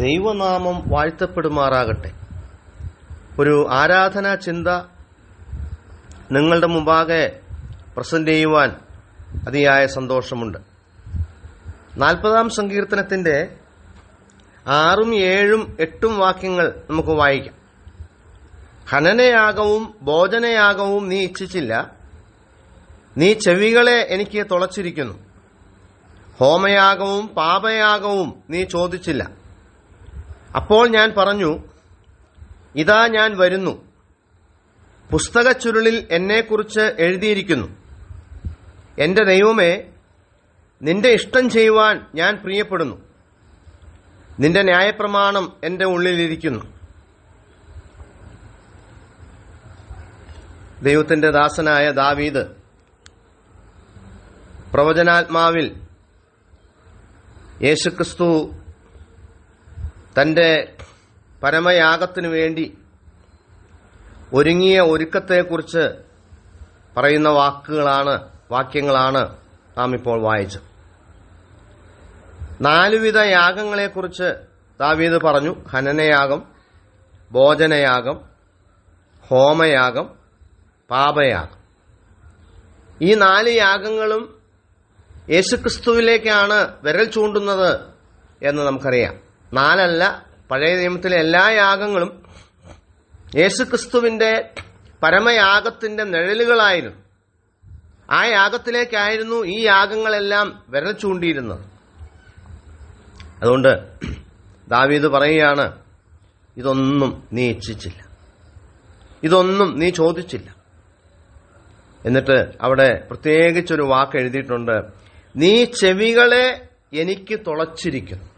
ദൈവനാമം വാഴ്ത്തപ്പെടുമാറാകട്ടെ. ഒരു ആരാധനാ ചിന്ത നിങ്ങളുടെ മുമ്പാകെ പ്രസന്റ് ചെയ്യുവാൻ അതിയായ സന്തോഷമുണ്ട്. 40-ാം സങ്കീർത്തനത്തിന്റെ 6, 7, 8 വാക്യങ്ങൾ നമുക്ക് വായിക്കാം. ഹനനയാഗവും ഭോജനയാഗവും നീ ഇച്ഛിച്ചില്ല, നീ ചെവികളെ എനിക്ക് തുളച്ചിരിക്കുന്നു. ഹോമയാഗവും പാപയാഗവും നീ ചോദിച്ചില്ല. അപ്പോൾ ഞാൻ പറഞ്ഞു, ഇതാ ഞാൻ വരുന്നു, പുസ്തകച്ചുരുളിൽ എന്നെക്കുറിച്ച് എഴുതിയിരിക്കുന്നു. എന്റെ ദൈവമേ, നിന്റെ ഇഷ്ടം ചെയ്യുവാൻ ഞാൻ പ്രിയപ്പെടുന്നു. നിന്റെ ന്യായപ്രമാണം എന്റെ ഉള്ളിലിരിക്കുന്നു. ദൈവത്തിന്റെ ദാസനായ ദാവീദ് പ്രവചനാത്മാവിൽ യേശുക്രിസ്തു തന്റെ പരമയാഗത്തിനു വേണ്ടി ഒരുങ്ങിയ ഒരുക്കത്തെക്കുറിച്ച് പറയുന്ന വാക്യങ്ങളാണ് നാം ഇപ്പോൾ വായിച്ചത്. 4 വിധ യാഗങ്ങളെക്കുറിച്ച് ദാവീദ് പറഞ്ഞു. ഹനനയാഗം, ഭോജനയാഗം, ഹോമയാഗം, പാപയാഗം. ഈ 4 യാഗങ്ങളും യേശുക്രിസ്തുവിലേക്കാണ് വിരൽ ചൂണ്ടുന്നത് എന്ന് നമുക്കറിയാം. 4 അല്ല, പഴയ നിയമത്തിലെ എല്ലാ യാഗങ്ങളും യേശുക്രിസ്തുവിന്റെ പരമയാഗത്തിന്റെ നിഴലുകളായിരുന്നു. ആ യാഗത്തിലേക്കായിരുന്നു ഈ യാഗങ്ങളെല്ലാം വിരൽ ചൂണ്ടിയിരുന്നത്. അതുകൊണ്ട് ദാവീദ് പറയുകയാണ്, ഇതൊന്നും നീ ഇച്ഛിച്ചില്ല, ഇതൊന്നും നീ ചോദിച്ചില്ല. എന്നിട്ട് അവിടെ പ്രത്യേകിച്ചൊരു വാക്ക് എഴുതിയിട്ടുണ്ട്, നീ ചെവികളെ എനിക്ക് തുളച്ചിരിക്കുന്നു.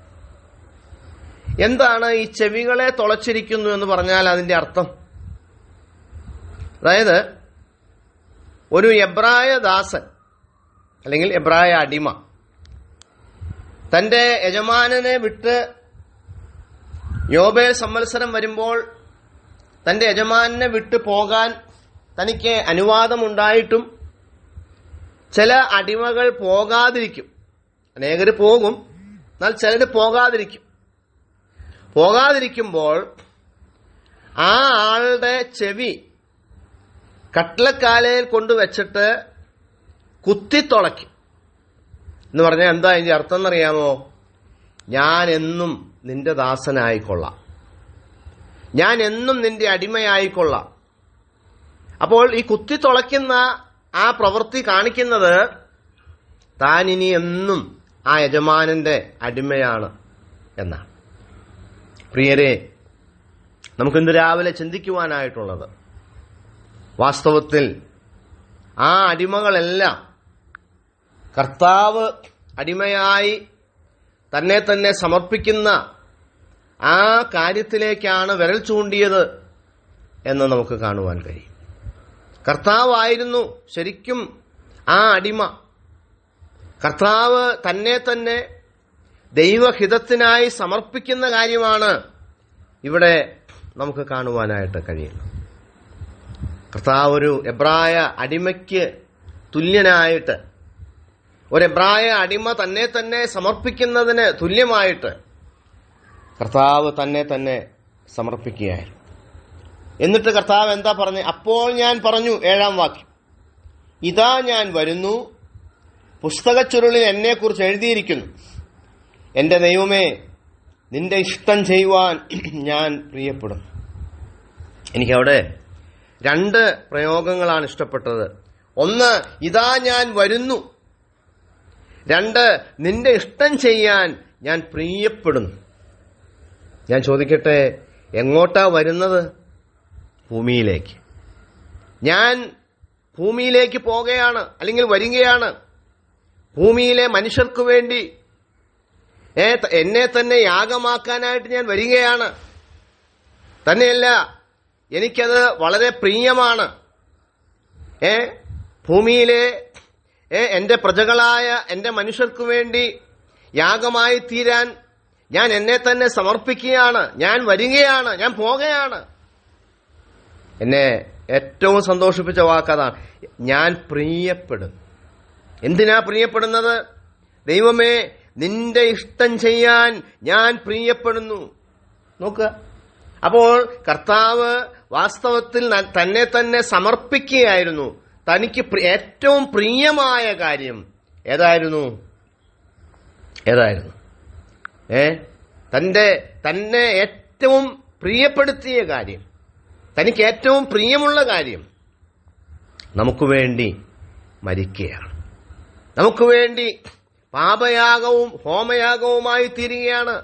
എന്താണ് ഈ ചെവികളെ തുളച്ചിരിക്കുന്നു എന്ന് പറഞ്ഞാൽ അതിന്റെ അർത്ഥം? അതായത് ഒരു എബ്രായ ദാസൻ അല്ലെങ്കിൽ എബ്രായ അടിമ തന്റെ യജമാനനെ വിട്ട് യോബേൽ സംവത്സരം വരുമ്പോൾ തന്റെ യജമാനനെ വിട്ട് പോകാൻ തനിക്ക് അനുവാദമുണ്ടായിട്ടും ചില അടിമകൾ പോകാതിരിക്കും. അനേകർ പോകും, എന്നാൽ ചിലർ പോകാതിരിക്കുമ്പോൾ ആ ആളുടെ ചെവി കട്ടിലക്കാലയിൽ കൊണ്ടുവച്ചിട്ട് കുത്തിത്തുളയ്ക്കും. എന്ന് പറഞ്ഞാൽ എന്താ അതിന്റെ അർത്ഥം എന്നറിയാമോ? ഞാൻ എന്നും നിന്റെ ദാസനായിക്കൊള്ളാം, ഞാൻ എന്നും നിന്റെ അടിമയായിക്കൊള്ളാം. അപ്പോൾ ഈ കുത്തിത്തുളയ്ക്കുന്ന ആ പ്രവൃത്തി കാണിക്കുന്നത് താൻ ഇനി എന്നും ആ യജമാനന്റെ അടിമയാണ് എന്നാണ്. പ്രിയരെ, നമുക്കിന്ന് രാവിലെ ചിന്തിക്കുവാനായിട്ടുള്ളത്, വാസ്തവത്തിൽ ആ അടിമകളെല്ലാം കർത്താവ് അടിമയായി തന്നെ സമർപ്പിക്കുന്ന ആ കാര്യത്തിലേക്കാണ് വിരൽ ചൂണ്ടിയത് എന്ന് നമുക്ക് കാണുവാൻ കഴിയും. കർത്താവായിരുന്നു ശരിക്കും ആ അടിമ. കർത്താവ് തന്നെ ദൈവഹിതത്തിനായി സമർപ്പിക്കുന്ന കാര്യമാണ് ഇവിടെ നമുക്ക് കാണുവാനായിട്ട് കഴിയുന്നത്. കർത്താവ് ഒരു എബ്രായ അടിമയ്ക്ക് തുല്യനായിട്ട്, ഒരു എബ്രായ അടിമ തന്നെ സമർപ്പിക്കുന്നതിന് തുല്യമായിട്ട് കർത്താവ് തന്നെ സമർപ്പിക്കുകയായിരുന്നു. എന്നിട്ട് കർത്താവ് എന്താ പറഞ്ഞു? അപ്പോൾ ഞാൻ പറഞ്ഞു, 7-ാം വാക്യം, ഇതാ ഞാൻ വരുന്നു, പുസ്തകച്ചുരുളിൽ എന്നെക്കുറിച്ച് എഴുതിയിരിക്കുന്നു. എന്റെ ദൈവമേ, നിന്റെ ഇഷ്ടം ചെയ്യുവാൻ ഞാൻ പ്രിയപ്പെടുന്നു. എനിക്കവിടെ 2 പ്രയോഗങ്ങളാണ് ഇഷ്ടപ്പെട്ടത്. 1, ഇതാ ഞാൻ വരുന്നു. 2, നിന്റെ ഇഷ്ടം ചെയ്യാൻ ഞാൻ പ്രിയപ്പെടുന്നു. ഞാൻ ചോദിക്കട്ടെ, എങ്ങോട്ടാ വരുന്നത്? ഭൂമിയിലേക്ക്. ഞാൻ ഭൂമിയിലേക്ക് പോകുകയാണ്, അല്ലെങ്കിൽ വരികയാണ്. ഭൂമിയിലെ മനുഷ്യർക്ക് വേണ്ടി എന്നെ തന്നെ യാഗമാക്കാനായിട്ട് ഞാൻ വരികയാണ്. തന്നെയല്ല, എനിക്കത് വളരെ പ്രിയമാണ്. ഭൂമിയിലെ എന്റെ പ്രജകളായ എന്റെ മനുഷ്യർക്ക് വേണ്ടി യാഗമായി തീരാൻ ഞാൻ എന്നെ തന്നെ സമർപ്പിക്കുകയാണ്. ഞാൻ വരികയാണ്, ഞാൻ പോകുകയാണ്. എന്നെ ഏറ്റവും സന്തോഷിപ്പിച്ച വാക്കതാണ്, ഞാൻ പ്രിയപ്പെടുന്നു. എന്തിനാ പ്രിയപ്പെടുന്നത്? ദൈവമേ, നിന്റെ ഇഷ്ടം ചെയ്യാൻ ഞാൻ പ്രിയപ്പെടുന്നു. നോക്കുക, അപ്പോൾ കർത്താവ് വാസ്തവത്തിൽ തന്നെ തന്നെ സമർപ്പിക്കുകയായിരുന്നു. തനിക്ക് ഏറ്റവും പ്രിയമായ കാര്യം ഏതായിരുന്നു? തന്നെ ഏറ്റവും പ്രിയപ്പെടുത്തിയ കാര്യം, തനിക്ക് ഏറ്റവും പ്രിയമുള്ള കാര്യം നമുക്ക് വേണ്ടി മരിക്കുകയാണ്. നമുക്ക് വേണ്ടി പാപയാഗവും ഹോമയാഗവുമായി തീരുകയാണ്.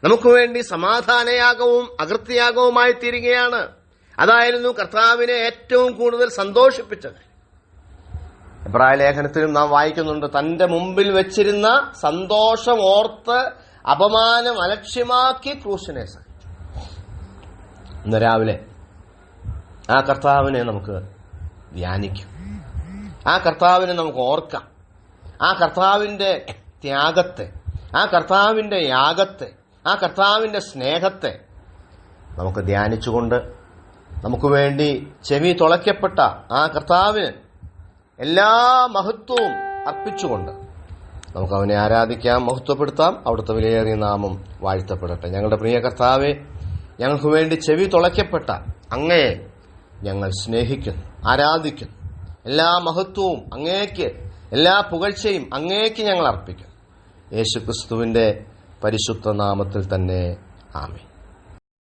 നമുക്ക് വേണ്ടി സമാധാനയാഗവും അകൃത്യയാഗവുമായി തീരുകയാണ്. അതായിരുന്നു കർത്താവിനെ ഏറ്റവും കൂടുതൽ സന്തോഷിപ്പിച്ചത്. എബ്രായ ലേഖനത്തിലും നാം വായിക്കുന്നുണ്ട്, തന്റെ മുമ്പിൽ വെച്ചിരുന്ന സന്തോഷം ഓർത്ത് അപമാനം അലക്ഷ്യമാക്കി ക്രൂശിനെ സഹിച്ചു. ഇന്ന് രാവിലെ ആ കർത്താവിനെ നമുക്ക് ധ്യാനിക്കാം, ആ കർത്താവിനെ നമുക്ക് ഓർക്കാം, ആ കർത്താവിന്റെ ത്യാഗത്തെ, ആ കർത്താവിന്റെ യാഗത്തെ, ആ കർത്താവിന്റെ സ്നേഹത്തെ നമുക്ക് ധ്യാനിച്ചുകൊണ്ട് നമുക്ക് വേണ്ടി ചെവി തുളയ്ക്കപ്പെട്ട ആ കർത്താവിന് എല്ലാ മഹത്വവും അർപ്പിച്ചുകൊണ്ട് നമുക്ക് അവനെ ആരാധിക്കാം, മഹത്വപ്പെടുത്താം. അവിടുത്തെ വിലയേറിയ നാമം വാഴ്ത്തപ്പെടട്ടെ. ഞങ്ങളുടെ പ്രിയ കർത്താവെ, ഞങ്ങൾക്ക് വേണ്ടി ചെവി തുളയ്ക്കപ്പെട്ട അങ്ങയെ ഞങ്ങൾ സ്നേഹിക്കുന്നു, ആരാധിക്കുന്നു. എല്ലാ മഹത്വവും അങ്ങേക്ക്, എല്ലാ പുകഴ്ചയും അങ്ങേക്ക് ഞങ്ങൾ അർപ്പിക്കുന്നു. യേശുക്രിസ്തുവിന്റെ പരിശുദ്ധ നാമത്തിൽ തന്നെ ആമേൻ.